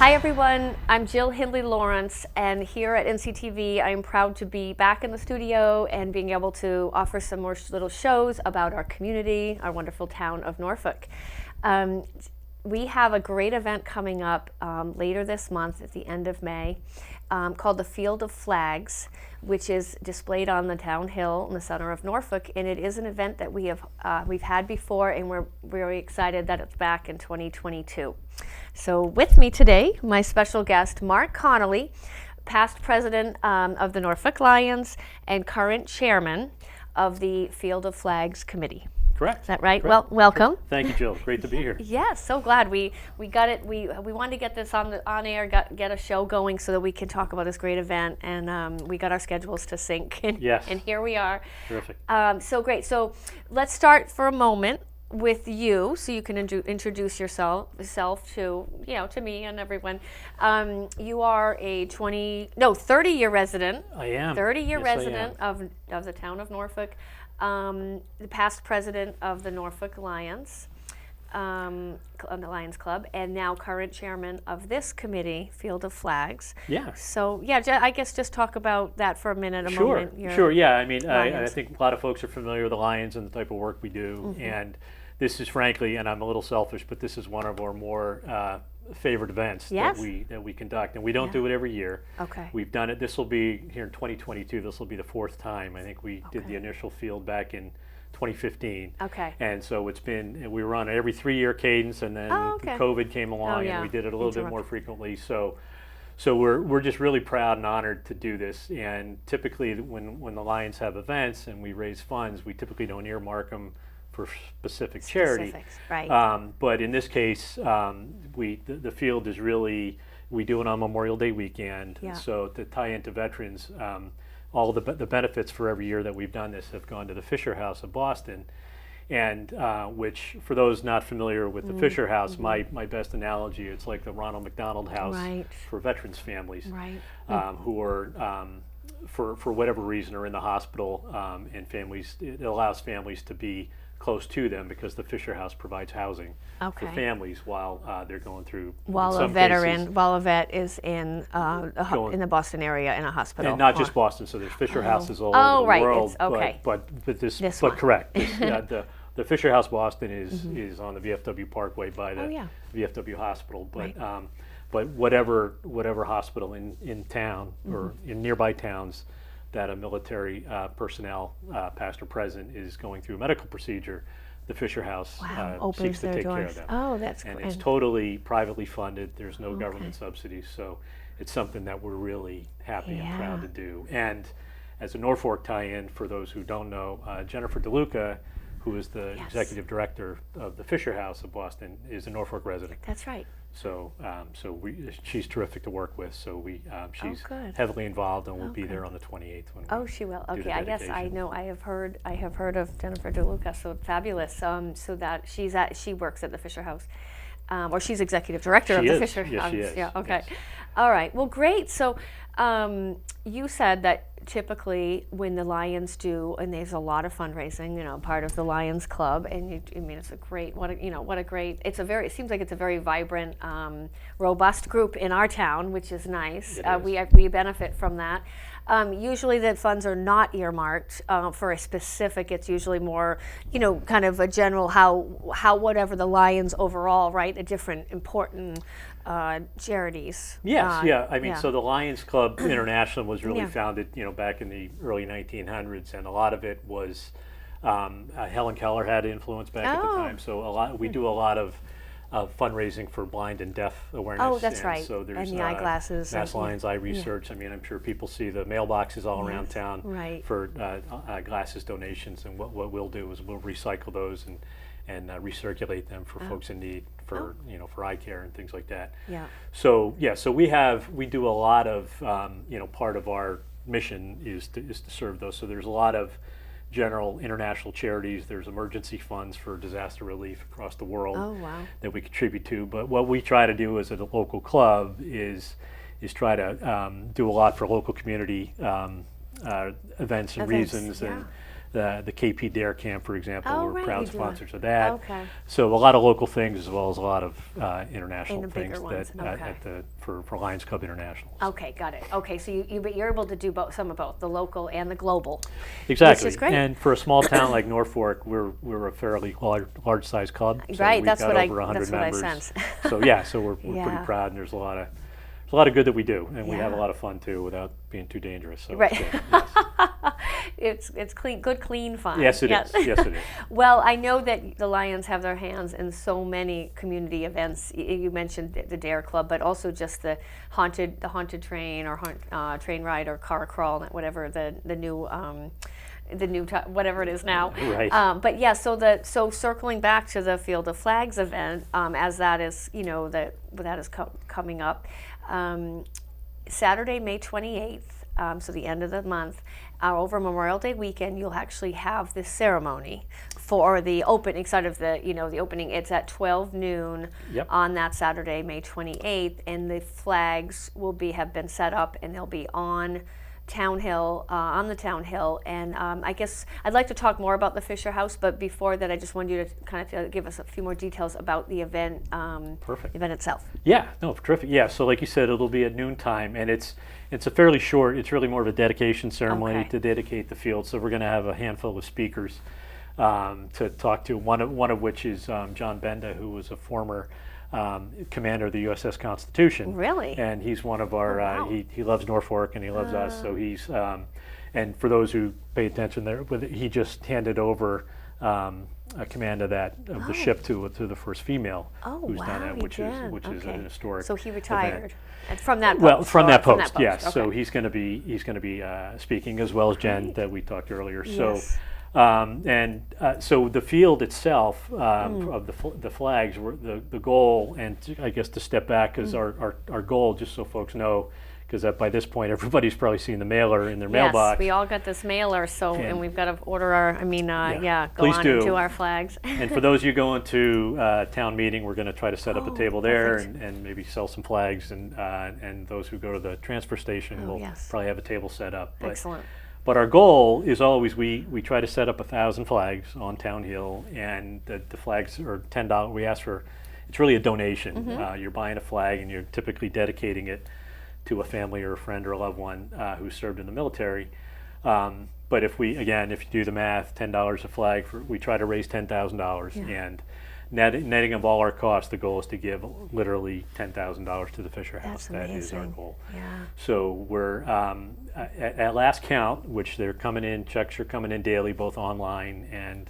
Hi everyone, I'm Jill Hindley Lawrence, and here at NCTV I am proud to be back in the studio and being able to offer some more little shows about our community, our wonderful town of Norfolk. We have a great event coming up later this month at the end of May called the Field of Flags, which is displayed on the town hill in the center of Norfolk, and it is an event that we've had before, and we're very excited that it's back in 2022. So with me today, my special guest, Mark Conley, past president of the Norfolk Lions and current chairman of the Field of Flags Committee. Correct. Is that right? Correct. Well, welcome. Thank you, Jill. Great to be here. Yes, so glad we got it. We wanted to get this on air, get a show going so that we can talk about this great event, and we got our schedules to sync. And, Yes. And here we are. Terrific. So great. So let's start for a moment with you, so you can introduce yourself to me and everyone. You are a 30-year resident. I am. 30-year Yes, resident of the town of Norfolk. The past president of the Norfolk Lions, the Lions Club, and now current chairman of this committee, Field of Flags. Yeah. So I guess just talk about that for a minute, Sure. moment. Sure. Yeah. I mean, I Lions. think a lot of folks are familiar with the Lions and the type of work we do, and this is frankly, and I'm a little selfish, but this is one of our more favorite events Yes. that we conduct, and we don't do it every year. Okay. We've done it. This will be here in 2022. This will be the fourth time. I think we did the initial field back in 2015. Okay. And so we were on an every 3-year cadence, and then COVID came along, and we did it a little bit more frequently. So we're just really proud and honored to do this. And typically, when the Lions have events and we raise funds, we typically don't earmark them for specific charity. Right. But in this case, the field is really, we do it on Memorial Day weekend. Yeah. So to tie into veterans, all the benefits for every year that we've done this have gone to the Fisher House of Boston, and which, for those not familiar with the Fisher House, my best analogy, it's like the Ronald McDonald House for veterans families, who are for whatever reason are in the hospital, and families, it allows families to be close to them because the Fisher House provides housing for families while they're going through. While a vet is in the Boston area in a hospital, and not just Boston. So there's Fisher Houses all over the world. But correct. The Fisher House Boston is on the VFW Parkway by the VFW Hospital. But whatever hospital in town or in nearby towns that a military personnel, past or present, is going through a medical procedure, the Fisher House seeks to take care of them. Oh, that's and it's totally privately funded. There's no government subsidies, so it's something that we're really happy and proud to do. And as a Norfolk tie-in, for those who don't know, Jennifer DeLuca, who is the executive director of the Fisher House of Boston, is a Norfolk resident. That's right. So, she's terrific to work with. So she's heavily involved, and will be there on the 28th. When she will. Okay, I guess I know. I have heard of Jennifer DeLuca. So fabulous. So that she works at the Fisher House, or she's executive director of the Fisher House. She is. Yeah. Okay. Yes. All right. Well, great. So you said that typically when the Lions do, and there's a lot of fundraising, part of the Lions Club, and it's a great, it seems like it's a very vibrant, robust group in our town, which is nice. We benefit from that. Usually the funds are not earmarked for a specific. It's usually more, kind of a general how whatever the Lions overall, right? The different important charities. Yes, I mean, so the Lions Club International was really founded, back in the early 1900s, and a lot of it was Helen Keller had influence back at the time. So we do a lot of fundraising for blind and deaf awareness. Oh, that's right. So there's and the eyeglasses. Mass Lions Eye Research. I mean, I'm sure people see the mailboxes all around town for glasses donations, and what we'll do is we'll recycle those and recirculate them for folks in need for for eye care and things like that. Yeah. So we do a lot of part of our mission is to serve those. So there's a lot of general international charities. There's emergency funds for disaster relief across the world that we contribute to. But what we try to do as a local club is try to do a lot for local community events and reasons, and the KP Dare Camp, for example. Oh, we're right, proud you do. sponsors of that. Okay. So a lot of local things as well as a lot of international And the bigger things ones, okay. for Lions Club Internationals. Okay, got it. Okay, so you're able to do both, some of both, the local and the global. Exactly. Which is great. And for a small town like Norfolk, we're a fairly large size club. So Right, we've that's got what over 100 that's what I members. sense. So yeah, so we're Yeah. pretty proud, and there's a lot of good that we do, and we have a Yeah. lot of fun too, without being too dangerous. So Right. it's good, yes. It's clean, good, clean fun. Yes, it is. Yes, it is. Well, I know that the Lions have their hands in so many community events. You mentioned the Dare Club, but also just the haunted train or train ride or car crawl, whatever the new. Whatever it is now, Right. But yeah, so circling back to the Field of Flags event, as that is, that is coming up, Saturday, May 28th, so the end of the month, over Memorial Day weekend, you'll actually have this ceremony for the opening side of the opening. It's at 12 noon Yep. on that Saturday, May 28th, and the flags have been set up, and they'll be on Town Hill, on the Town Hill, and I guess I'd like to talk more about the Fisher House, but before that, I just wanted you to kind of give us a few more details about the event, Perfect. event itself. Yeah, no, terrific. Yeah, so like you said, it'll be at noontime, and it's a fairly short. It's really more of a dedication ceremony Okay. to dedicate the field. So we're going to have a handful of speakers to talk to. One of which is John Benda, who was a former commander of the USS Constitution. Really? And he's one of our. wow. He loves Norfolk and he loves us. So he's. And for those who pay attention, he just handed over a command of the ship to the first female who's done wow, it, he which is did. an historic. So he event. retired and from that post. Well, from that From post, yes. okay. So he's going to be speaking, as well as Jen that we talked earlier. So, Yes. So the field itself of the flags were the goal, and I guess to step back, because our goal, just so folks know, because by this point everybody's probably seen the mailer in their mailbox. Yes, we all got this mailer, and we've got to order our. Go Please on do. and do our flags. And for those of you going to town meeting, we're going to try to set up a table there perfect. and maybe sell some flags, and those who go to the transfer station will yes. probably have a table set up. Excellent. But our goal is always we try to set up 1,000 flags on Town Hill, and the flags are $10. We ask for, it's really a donation. You're buying a flag and you're typically dedicating it to a family or a friend or a loved one who served in the military. But if you do the math, $10 a flag, we try to raise $10,000, and netting of all our costs, the goal is to give literally $10,000 to the Fisher House. That's That is our amazing. goal. Yeah. So we're at last count, which they're coming in, checks are coming in daily, both online and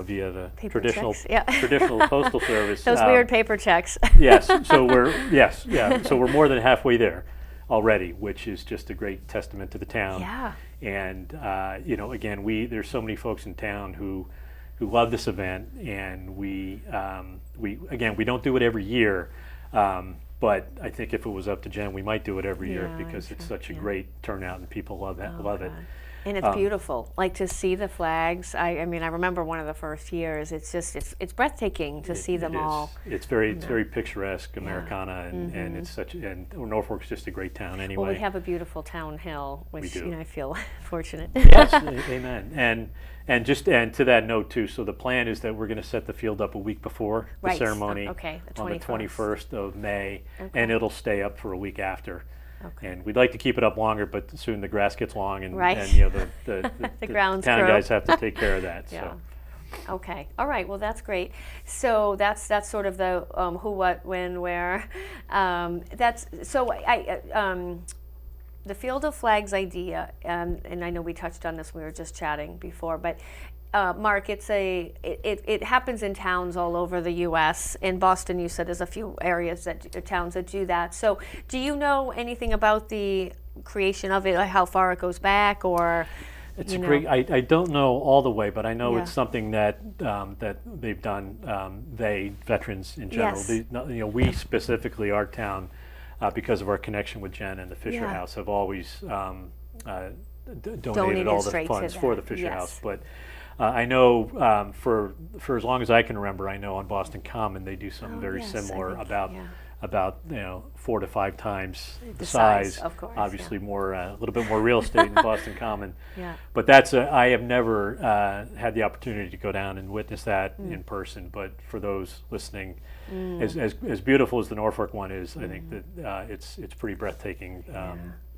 via the Paper traditional checks, yeah. traditional postal service. Those weird paper checks. Yes. So we're more than halfway there already, which is just a great testament to the town. Yeah. And again, there's so many folks in town who love this event, and we don't do it every year, but I think if it was up to Jen, we might do it every year because it's such a great turnout and people love it. And it's beautiful, like to see the flags. I remember one of the first years. It's just it's breathtaking to see them all. It's very picturesque, Americana, and it's and Norfolk's just a great town anyway. Well, we have a beautiful Town Hill, which I feel fortunate. Yes, amen. And to that note too. So the plan is that we're going to set the field up a week before the ceremony, the on the 21st of May, Okay. and it'll stay up for a week after. Okay. And we'd like to keep it up longer, but soon the grass gets long, and Right. the The grounds town crew. guys have to take care of that. Yeah. So. Okay. All right. Well, that's great. So that's sort of the who, what, when, where. The Field of Flags idea, and I know we touched on this. We were just chatting before, but. Mark, it happens in towns all over the U.S. In Boston, you said there's a few towns that do that. So, do you know anything about the creation of it, like how far it goes back, or? It's great. I don't know all the way, but I know Yeah. it's something that they've done. Veterans in general. Yes. We specifically, our town, because of our connection with Jen and the Fisher Yeah. House, have always donated all the straight to funds for the that. Fisher Yes. House. But I know for as long as I can remember, I know on Boston Common they do something very yes, I similar think, about about 4 to 5 times the size, size. of course, Obviously, more a little bit more real estate in Boston Common. Yeah. But I have never had the opportunity to go down and witness that in person. But for those listening, as beautiful as the Norfolk one is, I think that it's pretty breathtaking.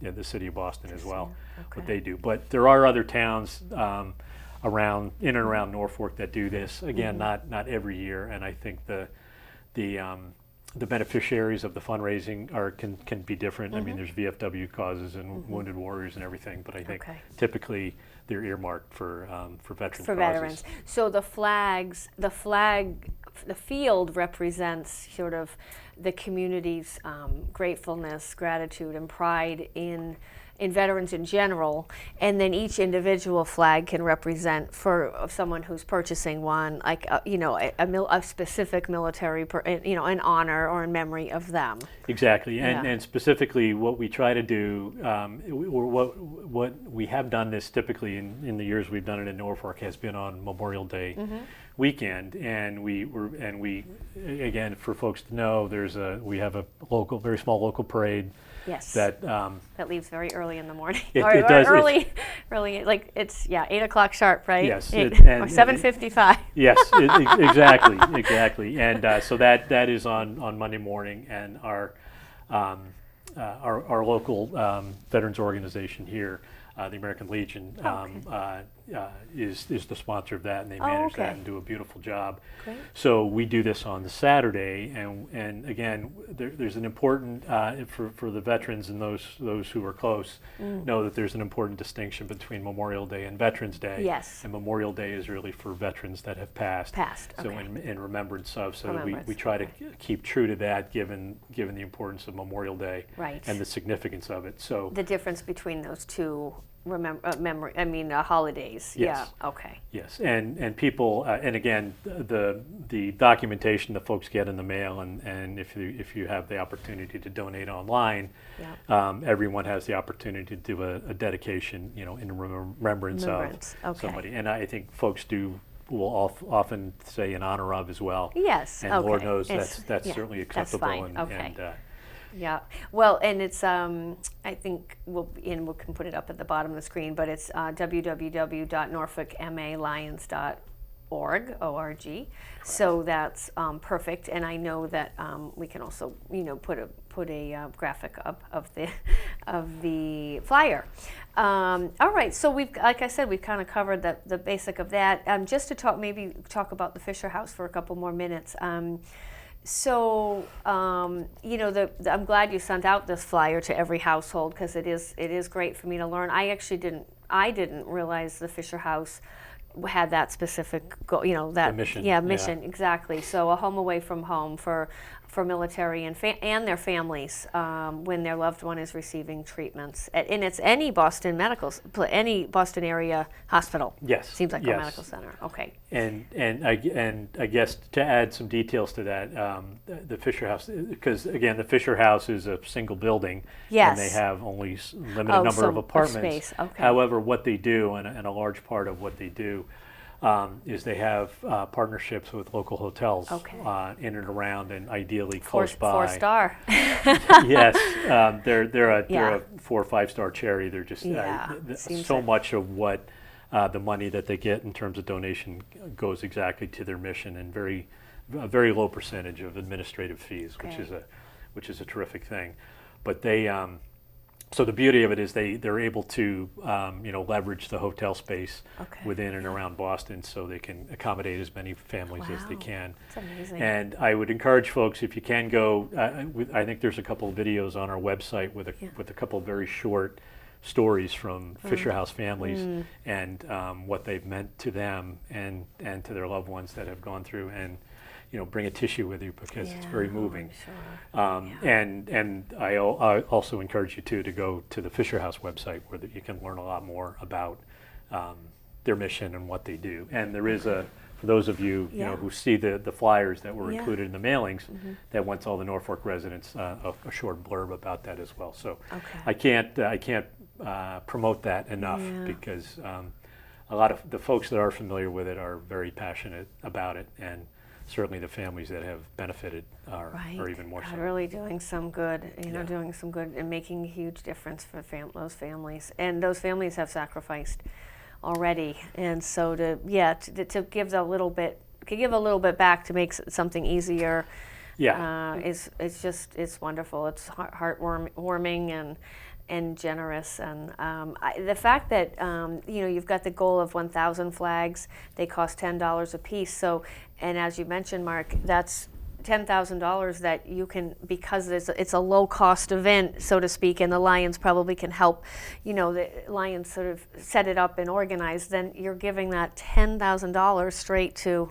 The city of Boston as well, what they do. But there are other towns in and around Norfolk that do this. Again, not every year, and I think the beneficiaries of the fundraising can be different. I mean, there's VFW causes and Wounded Warriors and everything, but I think typically they're earmarked for veteran for causes. veterans. So the field represents sort of the community's gratefulness, gratitude, and pride in veterans in general, and then each individual flag can represent for someone who's purchasing one, like a specific military, in honor or in memory of them. Exactly, and specifically, what we try to do, or what we have done this typically in the years we've done it in Norfolk has been on Memorial Day weekend, and we again, for folks to know, we have a very small local parade. Yes. That leaves very early in the morning. It does. Early, like it's 8 o'clock sharp, right? Yes. Or 7:55. Yes, exactly. And so that is on Monday morning, and our local veterans organization here, the American Legion, is the sponsor of that, and they manage that and do a beautiful job. Great. So we do this on the Saturday, and again, there's an important for the veterans and those who are close know that there's an important distinction between Memorial Day and Veterans Day. Yes. And Memorial Day is really for veterans that have passed. So in remembrance of. So we try to keep true to that, given the importance of Memorial Day and the significance of it. So the difference between those two holidays. Yes. Yeah. Okay. Yes, and people, and again, the documentation that folks get in the mail, and if you have the opportunity to donate online, everyone has the opportunity to do a dedication, in remembrance of somebody, and I think folks will often say in honor of as well. Yes. And Lord knows that's certainly acceptable. That's fine. And yeah, well, and it's I think we can put it up at the bottom of the screen, but it's www.norfolkmalions.org. So that's perfect, and I know that we can also put a graphic up of the flyer. All right, so like I said, we've kind of covered the basic of that. Just to talk about the Fisher House for a couple more minutes. So I'm glad you sent out this flyer to every household, because it is great for me to learn. I didn't realize the Fisher House had that specific that mission. Mission exactly. So a home away from home for military and their families when their loved one is receiving treatments. And it's any Boston area hospital. Yes. Seems like a medical center. Okay. And I guess to add some details to that, the Fisher House, because again, the Fisher House is a single building, and they have only limited number of apartments. Space. Okay. However, what they do, and a large part of what they do, is they have partnerships with local hotels in and around, and ideally close by. 4-star. Yes, they're a 4 or 5-star charity. They're just so much of what the money that they get in terms of donation goes exactly to their mission, and a very low percentage of administrative fees, which is a terrific thing. But they so the beauty of it is they're able to leverage the hotel space within and around Boston, so they can accommodate as many families as they can. That's amazing. And I would encourage folks, if you can go, I think there's a couple of videos on our website with a couple of very short stories from Fisher House families and what they've meant to them and to their loved ones that have gone through, and bring a tissue with you, because it's very moving. Sure. And I also encourage you to go to the Fisher House website, where you can learn a lot more about their mission and what they do. And there is for those of you who see the flyers that were included in the mailings, that went to all the Norfolk residents, a short blurb about that as well. So I can't promote that enough, because a lot of the folks that are familiar with it are very passionate about it, and certainly the families that have benefited are even more God, so. really doing some good, Yeah. doing some good and making a huge difference for those families. And those families have sacrificed already. And so to give a little bit back to make something easier. Yeah. It's wonderful. It's heartwarming and generous, and the fact that you've got the goal of 1,000 flags. They cost $10 a piece. So, and as you mentioned, Mark, that's $10,000 that you can, because it's a low cost event, so to speak, and the Lions probably can help. The Lions sort of set it up and organize. Then you're giving that $10,000 straight to.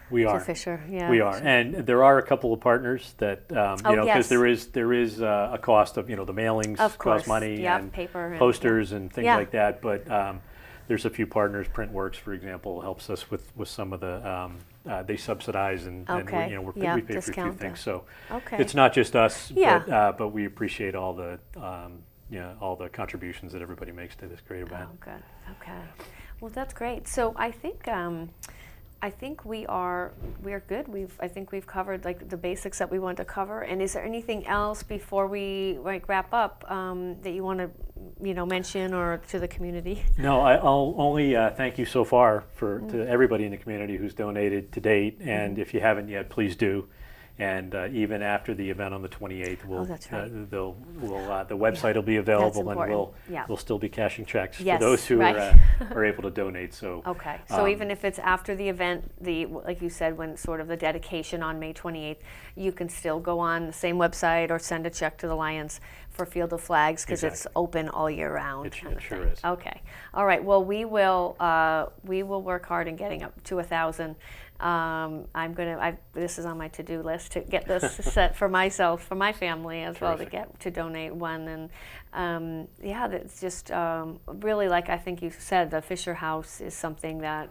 We are. Fisher, yeah. We are, and there are a couple of partners that because yes. there is a cost of the mailings Of course. cost money Yep, and paper and- posters and things Yeah. like that. But there's a few partners. Printworks, for example, helps us with some of the. They subsidize and Okay. we Yeah, pay for a few discount things. So Okay. it's not just us, Yeah. but we appreciate all the all the contributions that everybody makes to this great event. Oh, good. Okay. Well, that's great. So I think we're good. I think we've covered like the basics that we wanted to cover. And is there anything else before we wrap up that you want to mention or to the community? No, I'll only thank you so far to everybody in the community who's donated to date. And if you haven't yet, please do. And even after the event on the 28th, That's right. the website will be available, and important. we'll still be cashing checks Yes, for those who right. are able to donate. So Okay. So even if it's after the event, like you said, when sort of the dedication on May 28th, you can still go on the same website or send a check to the Lions for Field of Flags because it's Exactly. open all year round. It kind of sure thing. is. Okay. All right. Well, we will work hard in getting up to 1,000. This is on my to-do list to get this set for myself, for my family as well, to donate one. And that's just really, like I think you said, the Fisher House is something that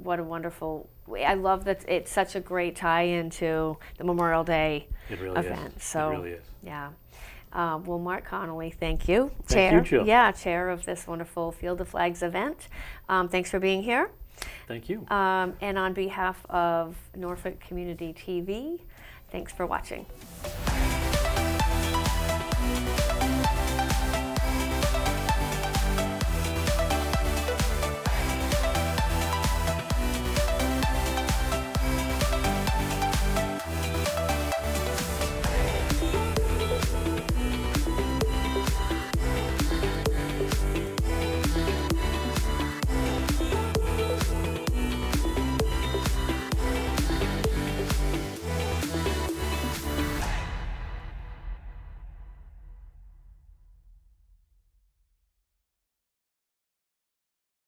what a wonderful. I love that it's such a great tie-in to the Memorial Day It really event. is. So It really is. yeah. Well, Mark Conley, thank you. Thank you, Jill. Yeah, chair of this wonderful Field of Flags event. Thanks for being here. Thank you. And on behalf of Norfolk Community TV, thanks for watching.